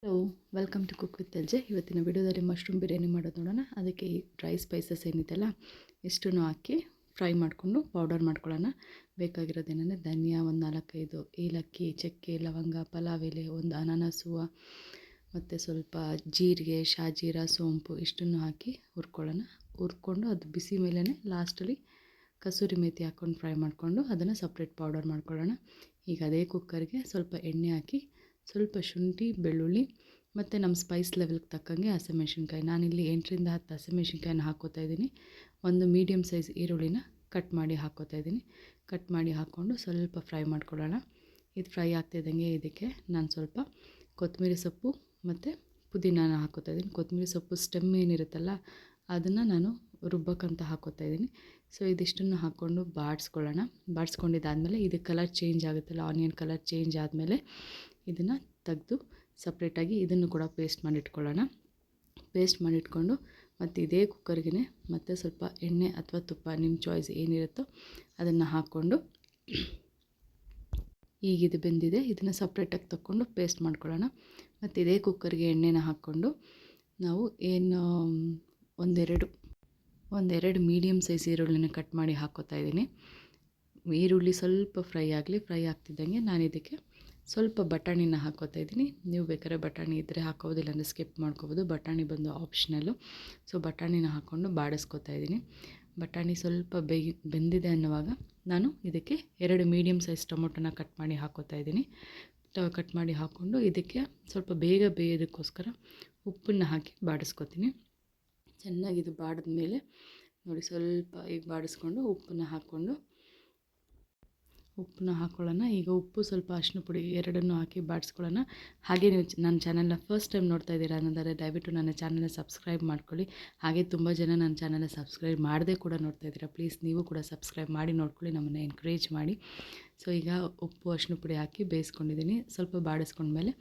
Hello, welcome to cook with LJ. ಇವತ್ತಿನ ವಿಡಿಯೋದಲ್ಲಿ mushroom biryani ಮಾಡೋದು ನೋಡೋಣ. ಅದಕ್ಕೆ ಈ ಡ್ರೈ ಸ್ಪೈಸಸ್ ಏನಿದೆಯಲ್ಲ ಇಷ್ಟನ್ನು ಹಾಕಿ ಫ್ರೈ ಮಾಡಿಕೊಂಡು ಪೌಡರ್ ಮಾಡ್ಕೊಳ್ಳೋಣ. ಬೇಕಾಗಿರೋದೇನೆಂದರೆ ಧನಿಯಾ ಒಂದು 4-5, ಏಲಕ್ಕಿ, ಚಕ್ಕೆ, ಲವಂಗ, ಪಲಾವ್ ಎಲೆ, ಒಂದು ಅನಾನಸು ಮತ್ತು ಸ್ವಲ್ಪ ಜೀರಿಗೆ, ಶಾಜೀರ, ಸೋಂಪು ಇಷ್ಟನ್ನು ಹಾಕಿ ಹುರ್ಕೊಳ್ಳೋಣ. ಹುರ್ಕೊಂಡು ಅದು ಬಿಸಿ ಮೇಲೇ ಲಾಸ್ಟಲ್ಲಿ ಕಸೂರಿ ಮೇಥಿ ಹಾಕ್ಕೊಂಡು ಫ್ರೈ ಮಾಡಿಕೊಂಡು ಅದನ್ನು ಸಪ್ರೇಟ್ ಪೌಡರ್ ಮಾಡ್ಕೊಳ್ಳೋಣ. ಈಗ ಅದೇ ಕುಕ್ಕರ್ಗೆ ಸ್ವಲ್ಪ ಎಣ್ಣೆ ಹಾಕಿ ಸ್ವಲ್ಪ ಶುಂಠಿ, ಬೆಳ್ಳುಳ್ಳಿ ಮತ್ತು ನಮ್ಮ ಸ್ಪೈಸ್ ಲೆವೆಲ್ಗೆ ತಕ್ಕಂಗೆ ಹಸಿಮೆಣ್ಸಿನ್ಕಾಯಿ, ನಾನಿಲ್ಲಿ 8-10 ಹಸಿಮೆಣ್ಸಿನ್ಕಾಯಿನ ಹಾಕ್ಕೋತಾ ಇದ್ದೀನಿ. ಒಂದು ಮೀಡಿಯಮ್ ಸೈಜ್ ಈರುಳ್ಳಿನ ಕಟ್ ಮಾಡಿ ಹಾಕ್ಕೋತಾ ಇದ್ದೀನಿ. ಕಟ್ ಮಾಡಿ ಹಾಕ್ಕೊಂಡು ಸ್ವಲ್ಪ ಫ್ರೈ ಮಾಡ್ಕೊಳ್ಳೋಣ. ಇದು ಫ್ರೈ ಆಗ್ತಿದ್ದಂಗೆ ಇದಕ್ಕೆ ನಾನು ಸ್ವಲ್ಪ ಕೊತ್ತಂಬರಿ ಸೊಪ್ಪು ಮತ್ತು ಪುದೀನಾನ ಹಾಕ್ಕೋತಾ ಇದ್ದೀನಿ. ಕೊತ್ತಂಬರಿ ಸೊಪ್ಪು ಸ್ಟೆಮ್ ಏನಿರುತ್ತಲ್ಲ ಅದನ್ನು ನಾನು ರುಬ್ಬಕ್ಕಂತ ಹಾಕ್ಕೋತಾ ಇದ್ದೀನಿ. ಸೊ ಇದಿಷ್ಟನ್ನು ಹಾಕ್ಕೊಂಡು ಬಾಡಿಸ್ಕೊಳ್ಳೋಣ. ಬಾಡಿಸ್ಕೊಂಡಿದ್ದಾದಮೇಲೆ ಇದು ಕಲರ್ ಚೇಂಜ್ ಆಗುತ್ತಲ್ಲ, ಆನಿಯನ್ ಕಲರ್ ಚೇಂಜ್ ಆದಮೇಲೆ ಇದನ್ನು ತೆಗೆದು ಸಪ್ರೇಟಾಗಿ ಇದನ್ನು ಕೂಡ ಪೇಸ್ಟ್ ಮಾಡಿಟ್ಕೊಳ್ಳೋಣ. ಪೇಸ್ಟ್ ಮಾಡಿಟ್ಕೊಂಡು ಮತ್ತು ಇದೇ ಕುಕ್ಕರ್ಗೆ ಮತ್ತು ಸ್ವಲ್ಪ ಎಣ್ಣೆ ಅಥವಾ ತುಪ್ಪ ನಿಮ್ಮ ಚಾಯ್ಸ್ ಏನಿರುತ್ತೋ ಅದನ್ನು ಹಾಕ್ಕೊಂಡು ಈಗಿದು ಬೆಂದಿದೆ, ಇದನ್ನು ಸಪ್ರೇಟಾಗಿ ತಗೊಂಡು ಪೇಸ್ಟ್ ಮಾಡ್ಕೊಳ್ಳೋಣ. ಮತ್ತು ಇದೇ ಕುಕ್ಕರ್ಗೆ ಎಣ್ಣೆನ ಹಾಕ್ಕೊಂಡು ನಾವು ಏನು ಒಂದೆರಡು ಮೀಡಿಯಮ್ ಸೈಜ್ ಈರುಳ್ಳಿನ ಕಟ್ ಮಾಡಿ ಹಾಕ್ಕೋತಾ ಇದ್ದೀನಿ. ಈರುಳ್ಳಿ ಸ್ವಲ್ಪ ಫ್ರೈ ಆಗಲಿ. ಫ್ರೈ ಆಗ್ತಿದ್ದಂಗೆ ನಾನು ಇದಕ್ಕೆ ಸ್ವಲ್ಪ ಬಟಾಣಿನ ಹಾಕ್ಕೋತಾ ಇದ್ದೀನಿ. ನೀವು ಬೇಕಾದ್ರೆ ಬಟಾಣಿ ಇದ್ದರೆ ಹಾಕೋಬೋದು, ಇಲ್ಲಾಂದರೆ ಸ್ಕಿಪ್ ಮಾಡ್ಕೋಬೋದು. ಬಟಾಣಿ ಬಂದು ಆಪ್ಷನಲ್ಲು. ಸೊ ಬಟಾಣಿನ ಹಾಕ್ಕೊಂಡು ಬಾಡಿಸ್ಕೋತಾ ಇದ್ದೀನಿ. ಬಟಾಣಿ ಸ್ವಲ್ಪ ಬೆಂದಿದೆ ಅನ್ನುವಾಗ ನಾನು ಇದಕ್ಕೆ 2 ಮೀಡಿಯಮ್ ಸೈಜ್ ಟೊಮೊಟೊನ ಕಟ್ ಮಾಡಿ ಹಾಕ್ಕೋತಾ ಇದ್ದೀನಿ. ಕಟ್ ಮಾಡಿ ಹಾಕ್ಕೊಂಡು ಇದಕ್ಕೆ ಸ್ವಲ್ಪ ಬೇಗ ಬೇಯೋದಕ್ಕೋಸ್ಕರ ಉಪ್ಪನ್ನು ಹಾಕಿ ಬಾಡಿಸ್ಕೊತೀನಿ. ಚೆನ್ನಾಗಿ ಇದು ಬಾಡಿದ್ಮೇಲೆ ನೋಡಿ ಸ್ವಲ್ಪ ಈಗ ಬಾಡಿಸ್ಕೊಂಡು ಉಪ್ಪನ್ನು ಹಾಕ್ಕೊಳ್ಳೋಣ. ಈಗ ಉಪ್ಪು, ಸ್ವಲ್ಪ ಅರಿಶಿನ ಪುಡಿ ಎರಡನ್ನೂ ಹಾಕಿ ಬಾಡಿಸ್ಕೊಳ್ಳೋಣ. ಹಾಗೆ ನೀವು ನನ್ನ ಚಾನಲ್ನ ಫಸ್ಟ್ ಟೈಮ್ ನೋಡ್ತಾ ಇದ್ದೀರಾ ಅನ್ನೋದಾದರೆ ದಯವಿಟ್ಟು ನನ್ನ ಚಾನಲ್ನ ಸಬ್ಸ್ಕ್ರೈಬ್ ಮಾಡ್ಕೊಳ್ಳಿ. ಹಾಗೆ ತುಂಬ ಜನ ನನ್ನ ಚಾನಲ್ನ ಸಬ್ಸ್ಕ್ರೈಬ್ ಮಾಡದೆ ಕೂಡ ನೋಡ್ತಾ ಇದ್ದೀರಾ. ಪ್ಲೀಸ್ ನೀವು ಕೂಡ ಸಬ್ಸ್ಕ್ರೈಬ್ ಮಾಡಿ ನೋಡ್ಕೊಳ್ಳಿ, ನಮ್ಮನ್ನು ಎನ್ಕರೇಜ್ ಮಾಡಿ. ಸೊ ಈಗ ಉಪ್ಪು, ಅರಿಶಿನ ಪುಡಿ ಹಾಕಿ ಬೇಯಿಸ್ಕೊಂಡಿದ್ದೀನಿ. ಸ್ವಲ್ಪ ಬಾಡಿಸ್ಕೊಂಡ್ಮೇಲೆ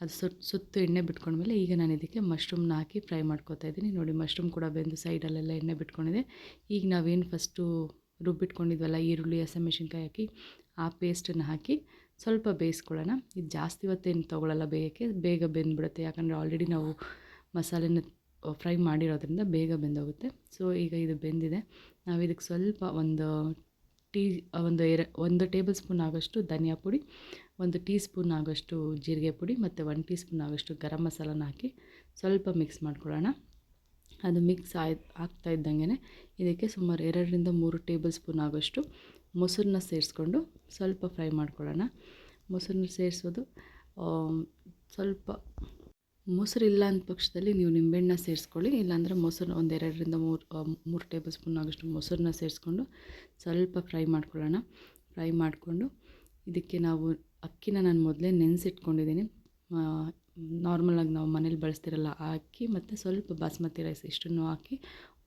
ಅದು ಸುತ್ತು ಎಣ್ಣೆ ಬಿಟ್ಕೊಂಡ್ಮೇಲೆ ಈಗ ನಾನು ಇದಕ್ಕೆ ಮಶ್ರೂಮ್ನ ಹಾಕಿ ಫ್ರೈ ಮಾಡ್ಕೊತಾ ಇದ್ದೀನಿ. ನೋಡಿ ಮಶ್ರೂಮ್ ಕೂಡ ಬೆಂದು ಸೈಡಲ್ಲೆಲ್ಲ ಎಣ್ಣೆ ಬಿಟ್ಕೊಂಡಿದೆ. ಈಗ ನಾವೇನು ಫಸ್ಟು ರುಬ್ಬಿಟ್ಕೊಂಡಿದ್ವಲ್ಲ ಈರುಳ್ಳಿ, ಹಸಿಮೆಣ್ಸಿನ್ಕಾಯಿ ಹಾಕಿ ಆ ಪೇಸ್ಟನ್ನು ಹಾಕಿ ಸ್ವಲ್ಪ ಬೇಯಿಸ್ಕೊಳ್ಳೋಣ. ಇದು ಜಾಸ್ತಿ ಹೊತ್ತೇನು ತೊಗೊಳ್ಳಲ್ಲ ಬೇಯೋಕ್ಕೆ, ಬೇಗ ಬೆಂದುಬಿಡುತ್ತೆ. ಯಾಕಂದರೆ ಆಲ್ರೆಡಿ ನಾವು ಮಸಾಲೆನ ಫ್ರೈ ಮಾಡಿರೋದ್ರಿಂದ ಬೇಗ ಬೆಂದೋಗುತ್ತೆ. ಸೊ ಈಗ ಇದು ಬೆಂದಿದೆ. ನಾವು ಇದಕ್ಕೆ ಸ್ವಲ್ಪ ಒಂದು ಟೇಬಲ್ ಸ್ಪೂನ್ ಆಗೋಷ್ಟು ಧನಿಯಾ ಪುಡಿ, 1 ಟೀ ಸ್ಪೂನ್ ಆಗೋಷ್ಟು ಜೀರಿಗೆ ಪುಡಿ ಮತ್ತು 1 ಟೀ ಸ್ಪೂನ್ ಆಗೋಷ್ಟು ಗರಂ ಮಸಾಲನ ಹಾಕಿ ಸ್ವಲ್ಪ ಮಿಕ್ಸ್ ಮಾಡ್ಕೊಳ್ಳೋಣ. ಅದು ಮಿಕ್ಸ್ ಆಗ್ತಾ ಇದ್ದಂಗೆ ಇದಕ್ಕೆ ಸುಮಾರು 2-3 ಟೇಬಲ್ ಸ್ಪೂನ್ ಆಗೋಷ್ಟು ಮೊಸರನ್ನ ಸೇರಿಸ್ಕೊಂಡು ಸ್ವಲ್ಪ ಫ್ರೈ ಮಾಡ್ಕೊಳ್ಳೋಣ. ಮೊಸರನ್ನ ಸೇರಿಸೋದು ಸ್ವಲ್ಪ ಮೊಸರಿಲ್ಲ ಅಂದ ಪಕ್ಷದಲ್ಲಿ ನೀವು ನಿಂಬೆಹಣ್ಣು ಸೇರಿಸ್ಕೊಳ್ಳಿ. ಇಲ್ಲಾಂದರೆ ಮೊಸರು 2-3 ಟೇಬಲ್ ಸ್ಪೂನ್ ಆಗೋಷ್ಟು ಮೊಸರನ್ನ ಸೇರಿಸ್ಕೊಂಡು ಸ್ವಲ್ಪ ಫ್ರೈ ಮಾಡ್ಕೊಳ್ಳೋಣ. ಫ್ರೈ ಮಾಡಿಕೊಂಡು ಇದಕ್ಕೆ ನಾವು ಅಕ್ಕಿನ ನಾನು ಮೊದಲೇ ನೆನೆಸಿಟ್ಕೊಂಡಿದ್ದೀನಿ. ನಾರ್ಮಲಾಗಿ ನಾವು ಮನೇಲಿ ಬಳಸ್ತಿರಲ್ಲ ಆ ಅಕ್ಕಿ ಮತ್ತು ಸ್ವಲ್ಪ ಬಾಸ್ಮತಿ ರೈಸ್ ಇಷ್ಟನ್ನು ಹಾಕಿ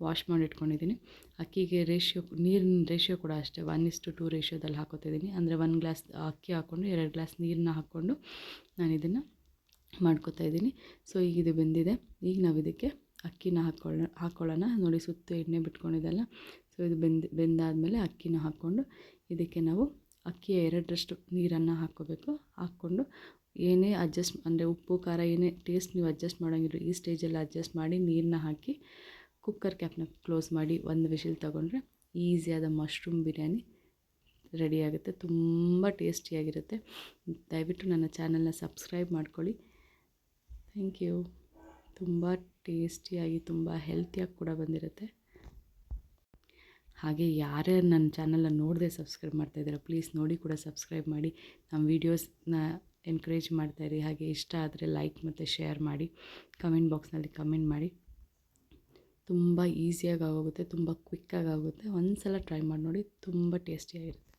ವಾಶ್ ಮಾಡಿ ಇಟ್ಕೊಂಡಿದ್ದೀನಿ. ಅಕ್ಕಿಗೆ ನೀರಿನ ರೇಷಿಯೋ ಕೂಡ ಅಷ್ಟೇ 1:2 ರೇಷಿಯೋದಲ್ಲಿ ಹಾಕೋತಿದ್ದೀನಿ. ಅಂದರೆ 1 ಗ್ಲಾಸ್ ಅಕ್ಕಿ ಹಾಕ್ಕೊಂಡು 2 ಗ್ಲಾಸ್ ನೀರನ್ನ ಹಾಕ್ಕೊಂಡು ನಾನು ಇದನ್ನು ಮಾಡ್ಕೊತಾ ಇದ್ದೀನಿ. ಸೊ ಈಗ ಇದು ಬೆಂದಿದೆ. ಈಗ ನಾವು ಇದಕ್ಕೆ ಅಕ್ಕಿನ ಹಾಕ್ಕೊಳ್ಳೋಣ. ನೋಡಿ ಸುತ್ತು ಎಣ್ಣೆ ಬಿಟ್ಕೊಂಡಿದ್ದೆಲ್ಲ. ಸೊ ಇದು ಬೆಂದಾದಮೇಲೆ ಅಕ್ಕಿನ ಹಾಕ್ಕೊಂಡು ಇದಕ್ಕೆ ನಾವು ಅಕ್ಕಿಯ 2ರಷ್ಟು ನೀರನ್ನು ಹಾಕ್ಕೋಬೇಕು. ಹಾಕ್ಕೊಂಡು ಏನೇ ಅಂದರೆ ಉಪ್ಪು, ಖಾರ ಏನೇ ಟೇಸ್ಟ್ ನೀವು ಅಡ್ಜಸ್ಟ್ ಮಾಡೋಂಗಿಲ್ಲ, ಈ ಸ್ಟೇಜಲ್ಲಿ ಅಡ್ಜಸ್ಟ್ ಮಾಡಿ ನೀರನ್ನ ಹಾಕಿ ಕುಕ್ಕರ್ ಕ್ಯಾಪ್ನ ಕ್ಲೋಸ್ ಮಾಡಿ 1 ವಿಷಿಲ್ ತೊಗೊಂಡ್ರೆ ಈಸಿಯಾದ ಮಶ್ರೂಮ್ ಬಿರಿಯಾನಿ ರೆಡಿಯಾಗುತ್ತೆ. ತುಂಬ ಟೇಸ್ಟಿಯಾಗಿರುತ್ತೆ. ದಯವಿಟ್ಟು ನನ್ನ ಚಾನಲ್ನ ಸಬ್ಸ್ಕ್ರೈಬ್ ಮಾಡ್ಕೊಳ್ಳಿ. Thank you. ತುಂಬ ಟೇಸ್ಟಿಯಾಗಿ ತುಂಬ ಹೆಲ್ತಿಯಾಗಿ ಕೂಡ ಬಂದಿರುತ್ತೆ. ಹಾಗೆ ಯಾರ್ಯಾರು ನನ್ನ ಚಾನಲ್ನ ನೋಡದೆ ಸಬ್ಸ್ಕ್ರೈಬ್ ಮಾಡ್ತಾಯಿದ್ದೀರಾ ಪ್ಲೀಸ್ ನೋಡಿ ಕೂಡ ಸಬ್ಸ್ಕ್ರೈಬ್ ಮಾಡಿ. ನಮ್ಮ ವೀಡಿಯೋಸ್ನ ಎನ್ಕರೇಜ್ ಮಾಡ್ತಾಯಿರಿ. ಹಾಗೆ ಇಷ್ಟ ಆದರೆ ಲೈಕ್ ಮತ್ತು ಶೇರ್ ಮಾಡಿ. ಕಮೆಂಟ್ ಬಾಕ್ಸ್ನಲ್ಲಿ ಕಮೆಂಟ್ ಮಾಡಿ. ತುಂಬ ಈಸಿಯಾಗಿ ಆಗೋಗುತ್ತೆ, ತುಂಬ ಕ್ವಿಕ್ಕಾಗಿ ಆಗುತ್ತೆ. ಒಂದು ಸಲ ಟ್ರೈ ಮಾಡಿ ನೋಡಿ, ತುಂಬ ಟೇಸ್ಟಿಯಾಗಿರುತ್ತೆ.